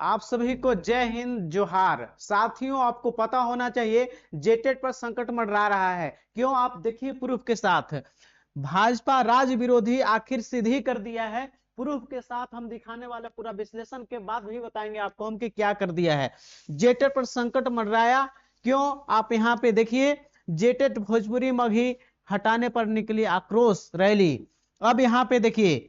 आप सभी को जय हिंद जोहार। साथियों, आपको पता होना चाहिए जेटेट पर संकट मंडरा रहा है। क्यों? आप देखिए प्रूफ के साथ। भाजपा राज विरोधी आखिर सिद्ध ही कर दिया है। प्रूफ के साथ हम दिखाने वाले, पूरा विश्लेषण के बाद भी बताएंगे आपको हम कि क्या कर दिया है। जेटेट पर संकट मंडराया क्यों? आप यहाँ पे देखिए, जेटेट भोजपुरी मगही हटाने पर निकली आक्रोश रैली। अब यहाँ पे देखिए,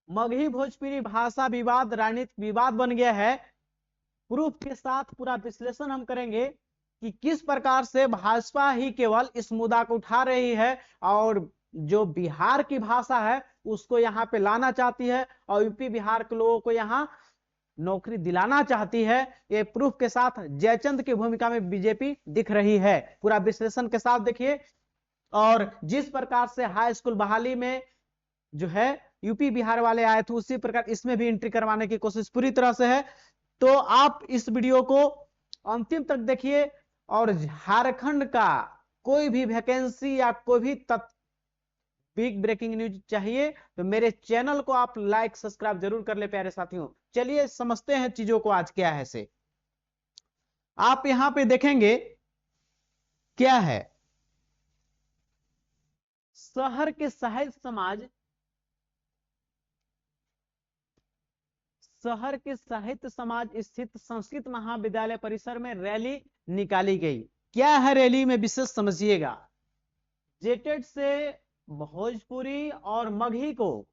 मगही भोजपुरी भाषा विवाद राजनीतिक विवाद बन गया है। प्रूफ के साथ पूरा विश्लेषण हम करेंगे कि किस प्रकार से भाजपा ही केवल इस मुद्दा को उठा रही है और जो बिहार की भाषा है उसको यहाँ पे लाना चाहती है और यूपी बिहार के लोगों को यहाँ नौकरी दिलाना चाहती है। ये प्रूफ के साथ जयचंद की भूमिका में बीजेपी दिख रही है। पूरा विश्लेषण के साथ देखिए। और जिस प्रकार से हाई स्कूल बहाली में जो है यूपी बिहार वाले आए थे, उसी प्रकार इसमें भी एंट्री करवाने की कोशिश पूरी तरह से है। तो आप इस वीडियो को अंतिम तक देखिए। और झारखंड का कोई भी वैकेंसी या कोई भी बिग ब्रेकिंग न्यूज चाहिए तो मेरे चैनल को आप लाइक सब्सक्राइब जरूर कर ले प्यारे साथियों। चलिए समझते हैं चीजों को, आज क्या है से। आप यहां पे देखेंगे क्या है, शहर के साहित्य समाज, शहर के साहित्य समाज स्थित संस्कृत महाविद्यालय परिसर में रैली निकाली गई। क्या है रैली में, विशेष समझिएगा। जेटेट से भोजपुरी और मगही को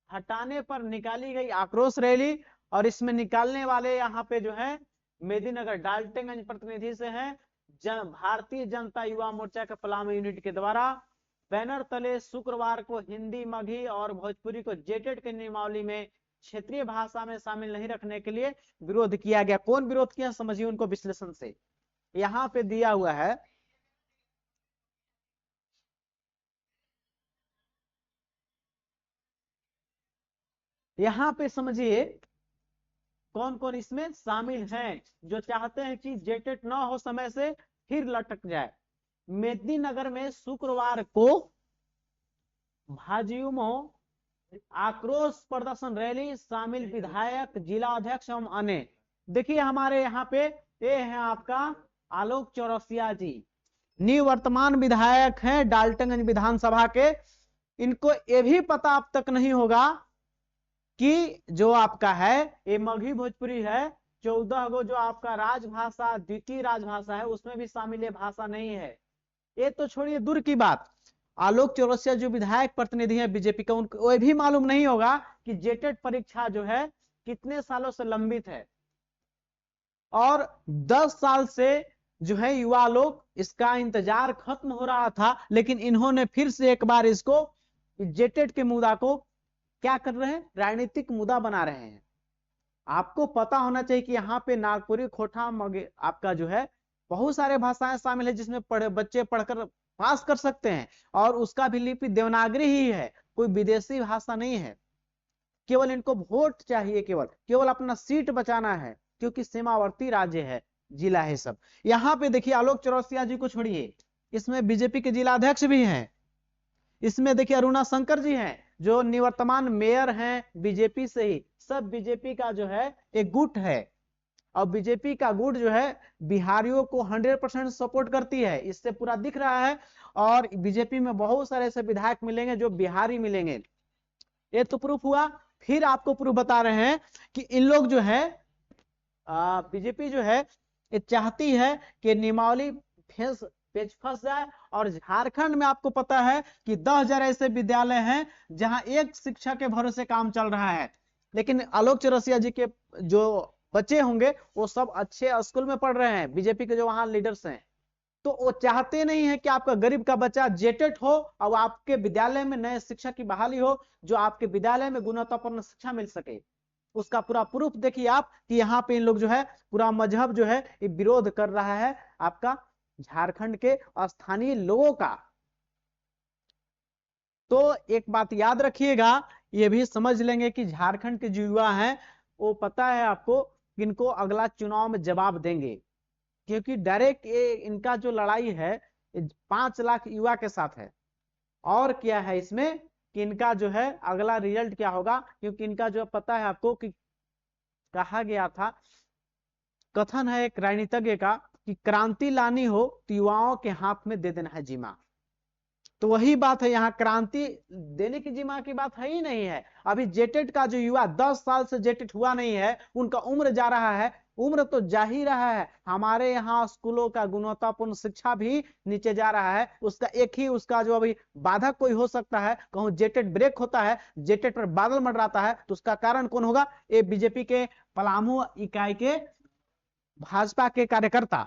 हटाने पर निकाली गई आक्रोश रैली। और इसमें निकालने वाले यहाँ पे जो है मेदिनीनगर डाल्टनगंज प्रतिनिधि से है। भारतीय जनता युवा मोर्चा के पलामू यूनिट के द्वारा बैनर तले शुक्रवार को हिंदी, मगही और भोजपुरी को जेटेट के नियमावली में क्षेत्रीय भाषा में शामिल नहीं रखने के लिए विरोध किया गया। कौन विरोध किया समझिए उनको विश्लेषण से। यहाँ पे दिया हुआ है, यहाँ पे समझिए कौन कौन इसमें शामिल हैं जो चाहते हैं कि जेटेट ना हो समय से फिर लटक जाए। मेदिनीनगर में शुक्रवार को भाजयुमो आक्रोश प्रदर्शन रैली, शामिल विधायक, जिला अध्यक्ष एवं अन्य। देखिए हमारे यहाँ पे ये है आपका आलोक चौरसिया जी, निवर्तमान विधायक हैं डाल्टनगंज विधानसभा के। इनको ये भी पता अब तक नहीं होगा कि जो आपका है ये मगही भोजपुरी है, 14 गो जो आपका राजभाषा, द्वितीय राजभाषा है, उसमें भी शामिल ये भाषा नहीं है। ये तो छोड़िए दूर की बात, आलोक चौरसिया जो विधायक प्रतिनिधि है बीजेपी का, उनको ये भी मालूम नहीं होगा कि जेटेट परीक्षा जो है कितने सालों से लंबित है और 10 साल से जो है युवा लोग इसका इंतजार खत्म हो रहा था। लेकिन इन्होंने फिर से एक बार इसको, जेटेट के मुद्दा को क्या कर रहे हैं, राजनीतिक मुद्दा बना रहे हैं। आपको पता होना चाहिए कि यहाँ पे नागपुरी, खोटा, आपका जो है बहुत सारे भाषाएं शामिल है जिसमें बच्चे पढ़कर पास कर सकते हैं। और उसका भी लिपि देवनागरी ही है, कोई विदेशी भाषा नहीं है। केवल इनको वोट चाहिए, केवल केवल अपना सीट बचाना है, क्योंकि सीमावर्ती राज्य है, जिला है सब। यहाँ पे देखिए आलोक चौरसिया जी को छोड़िए, इसमें बीजेपी के जिला अध्यक्ष भी हैं। इसमें देखिए अरुणा शंकर जी हैं जो निवर्तमान मेयर हैं बीजेपी से ही। सब बीजेपी का जो है एक गुट है और बीजेपी का गुट जो है बिहारियों को 100% सपोर्ट करती है, इससे पूरा दिख रहा है। और बीजेपी में बहुत सारे ऐसे विधायक मिलेंगे जो बिहारी मिलेंगे। ये तो प्रूफ हुआ। फिर आपको प्रूफ बता रहे हैं कि इन लोग जो है बीजेपी जो है ये चाहती है कि नियमावली पेच फंस जाए। और झारखंड में आपको पता है कि 10,000 ऐसे विद्यालय हैं जहां एक शिक्षक के भरोसे काम चल रहा है। लेकिन आलोक चौरसिया जी के जो बच्चे होंगे वो सब अच्छे स्कूल में पढ़ रहे हैं, बीजेपी के जो वहां लीडर्स हैं। तो वो चाहते नहीं है कि आपका गरीब का बच्चा जेटेट हो और आपके विद्यालय में नए शिक्षक की बहाली हो, जो आपके विद्यालय में गुणवत्तापूर्ण शिक्षा मिल सके। उसका पूरा प्रूफ देखिए आप कि यहाँ पे इन लोग जो है पूरा मजहब जो है ये विरोध कर रहा है आपका झारखंड के स्थानीय लोगों का। तो एक बात याद रखिएगा, ये भी समझ लेंगे कि झारखंड के जो युवा हैं वो पता है आपको इनको अगला चुनाव में जवाब देंगे। क्योंकि डायरेक्ट ये इनका जो लड़ाई है 5 लाख युवा के साथ है। और क्या है इसमें कि इनका जो है अगला रिजल्ट क्या होगा, क्योंकि इनका जो पता है आपको कि कहा गया था, कथन है एक राजनीतिज्ञ का कि क्रांति लानी हो तो युवाओं के हाथ में दे देना है जिम्मा। तो वही बात है, यहाँ क्रांति देने की जिम्मा की बात है ही नहीं है। अभी जेटेट का जो युवा 10 साल से जेटेट हुआ नहीं है, उनका उम्र जा रहा है, उम्र तो जा ही रहा है। हमारे यहाँ स्कूलों का गुणवत्तापूर्ण शिक्षा भी नीचे जा रहा है। उसका एक ही उसका जो अभी बाधक कोई हो सकता है, कहूं जेटेट ब्रेक होता है, जेटेट पर बादल मंडराता है, तो उसका कारण कौन होगा? ये बीजेपी के पलामू इकाई के भाजपा के कार्यकर्ता,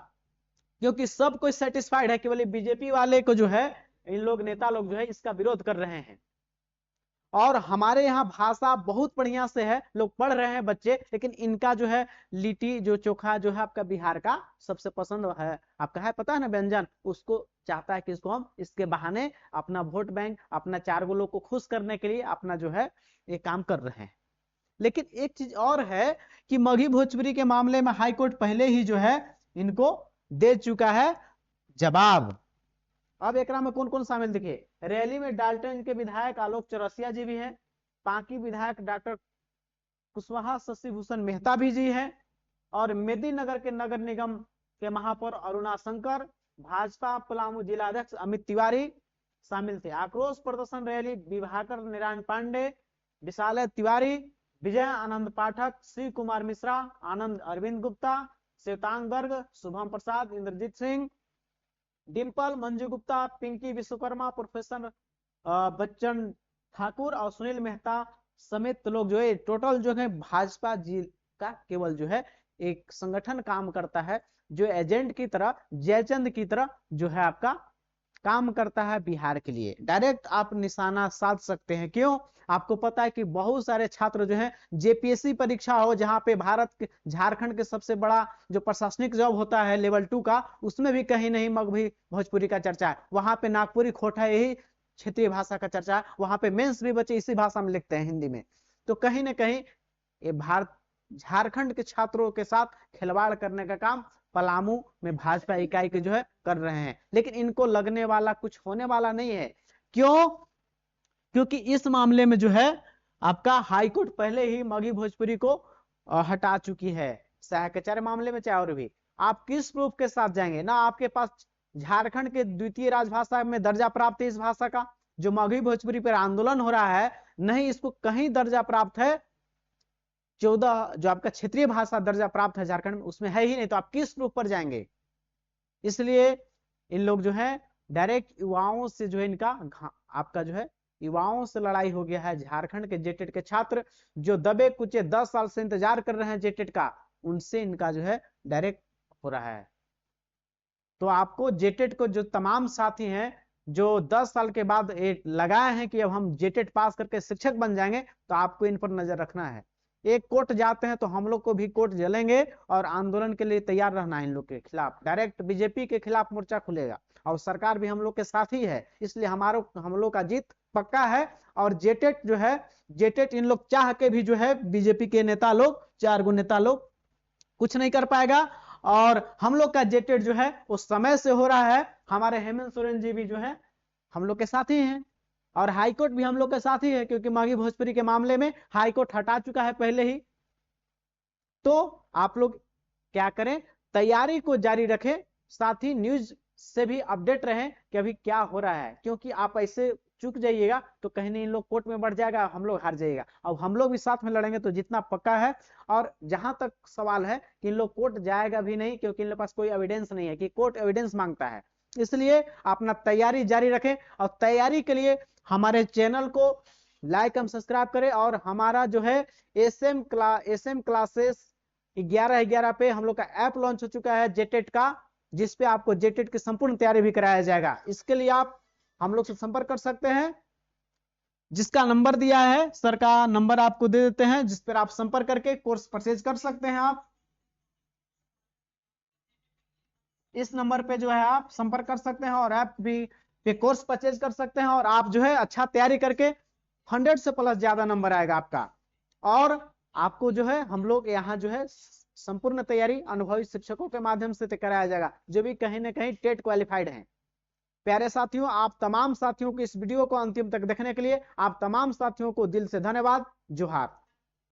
क्योंकि सब कोई सेटिस्फाइड है, केवल बीजेपी वाले को जो है, इन लोग नेता लोग जो है इसका विरोध कर रहे हैं। और हमारे यहाँ भाषा बहुत बढ़िया से है, लोग पढ़ रहे हैं बच्चे, लेकिन इनका जो है लिट्टी जो चोखा जो है आपका बिहार का सबसे पसंद है, आपका है पता है ना व्यंजन, उसको चाहता है कि इसको हम इसके बहाने अपना वोट बैंक, अपना 4 गो लोग को खुश करने के लिए अपना जो है ये काम कर रहे हैं। लेकिन एक चीज और है कि मगही भोजपुरी के मामले में हाईकोर्ट पहले ही जो है इनको दे चुका है जवाब। अब एक में कौन कौन शामिल दिखे? रैली में डाल्टन के विधायक आलोक चौरसिया जी भी हैं, पांकी विधायक डॉक्टर कुशवाहा शशि भूषण मेहता भी जी हैं, और मेदिनीनगर के नगर निगम के महापौर अरुणा शंकर, भाजपा पलामू जिलाध्यक्ष अमित तिवारी शामिल थे। आक्रोश प्रदर्शन रैली विभाकर नारायण पांडे, विशाल तिवारी, विजय आनंद पाठक, श्री कुमार मिश्रा, आनंद अरविंद गुप्ता, श्वेतांग गर्ग, शुभम प्रसाद, इंद्रजीत सिंह, डिम्पल, मंजू गुप्ता, पिंकी विश्वकर्मा, प्रोफेसर बच्चन ठाकुर और सुनील मेहता समेत लोग जो है टोटल जो है भाजपा जी का केवल जो है एक संगठन काम करता है, जो एजेंट की तरह, जयचंद की तरह जो है आपका काम करता है बिहार के लिए। डायरेक्ट आप निशाना साध सकते हैं। क्यों? आपको पता है कि बहुत सारे छात्र जो हैं जेपीएससी परीक्षा हो, जहां पे भारत के झारखंड के सबसे बड़ा जो प्रशासनिक जॉब होता है लेवल 2 का, उसमें भी कहीं नहीं मगही भोजपुरी का चर्चा है। वहां पे नागपुरी खोटा यही क्षेत्रीय भाषा का चर्चा है, वहां पे मेंस भी बच्चे इसी भाषा में लिखते हैं, हिंदी में। तो कहीं ना कहीं ये भारत झारखंड के छात्रों के साथ खिलवाड़ करने का काम पलामू में भाजपा इकाई के जो है कर रहे हैं, लेकिन इनको लगने वाला कुछ होने वाला नहीं है। क्यों? क्योंकि इस मामले में जो है आपका हाईकोर्ट पहले ही मगही भोजपुरी को हटा चुकी है, चाहे कचहरी मामले में चाहे और भी। आप किस प्रूफ के साथ जाएंगे? ना आपके पास झारखंड के द्वितीय राजभाषा में दर्जा प्राप्त है इस भाषा का, जो मगही भोजपुरी पर आंदोलन हो रहा है, नहीं इसको कहीं दर्जा प्राप्त है। 14 जो आपका क्षेत्रीय भाषा दर्जा प्राप्त है झारखंड में, उसमें है ही नहीं, तो आप किस प्रूफ पर जाएंगे? इसलिए इन लोग जो है डायरेक्ट युवाओं से जो है इनका आपका जो है युवाओं से लड़ाई हो गया है। झारखंड के जेटेट के छात्र जो दबे कुचे 10 साल से इंतजार कर रहे हैं जेटेट का, उनसे इनका जो है डायरेक्ट हो रहा है। तो आपको जेटेट को जो तमाम साथी हैं जो 10 साल के बाद लगाए हैं कि अब हम जेटेट पास करके शिक्षक बन जाएंगे, तो आपको इन पर नजर रखना है। एक कोर्ट जाते हैं तो हम लोग को भी कोर्ट जलेंगे, और आंदोलन के लिए तैयार रहना है इन लोग के खिलाफ। डायरेक्ट बीजेपी के खिलाफ मोर्चा खुलेगा, और सरकार भी हम लोग के साथ ही है, इसलिए हम लोग का जीत पक्का है। और जेटेट जो है, जेटेट इन लोग चाह के भी जो है बीजेपी के नेता लोग, 4 गो नेता लोग कुछ नहीं कर पाएगा। और हम लोग का जेटेट जो है वो समय से हो रहा है। हमारे हेमंत सोरेन जी भी जो है हम लोग के साथ ही हैं, और हाईकोर्ट भी हम लोग के साथ ही है, क्योंकि मगही भोजपुरी के मामले में हाईकोर्ट हटा चुका है पहले ही। तो आप लोग क्या करें, तैयारी को जारी रखें, साथ ही न्यूज से भी अपडेट रहें कि अभी क्या हो रहा है। क्योंकि आप ऐसे चुक जाइएगा तो कहीं नहीं इन लोग कोर्ट में बढ़ जाएगा, हम लोग हार जाएगा। अब हम लोग भी साथ में लड़ेंगे तो जितना पक्का है। और जहां तक सवाल है कि इन लोग कोर्ट जाएगा भी नहीं, क्योंकि इन लोग पास कोई एविडेंस नहीं है, कि कोर्ट एविडेंस मांगता है। इसलिए अपना तैयारी जारी रखें, और तैयारी के लिए हमारे चैनल को लाइक एवं सब्सक्राइब करें। और हमारा जो है एसएम क्लासेस 11/11 पे हम लोग का ऐप लॉन्च हो चुका है जेटेट का, जिसपे आपको जेटेट की संपूर्ण तैयारी भी कराया जाएगा। इसके लिए आप हम लोग से संपर्क कर सकते हैं, जिसका नंबर दिया है सर का नंबर आपको दे देते हैं, जिस पर आप संपर्क करके कोर्स परचेज कर सकते हैं। आप इस नंबर पे जो है आप संपर्क कर सकते हैं, और ऐप भी पे कोर्स परचेज कर सकते हैं। और आप जो है अच्छा तैयारी करके 100 से प्लस ज्यादा नंबर आएगा आपका। और आपको जो है हम लोग यहाँ जो है संपूर्ण तैयारी अनुभवी शिक्षकों के माध्यम से कराया जाएगा, जो भी कहीं ना कहीं टेट क्वालिफाइड हैं। प्यारे साथियों, आप तमाम साथियों को इस वीडियो को अंतिम तक देखने के लिए आप तमाम साथियों को दिल से धन्यवाद। जोहार।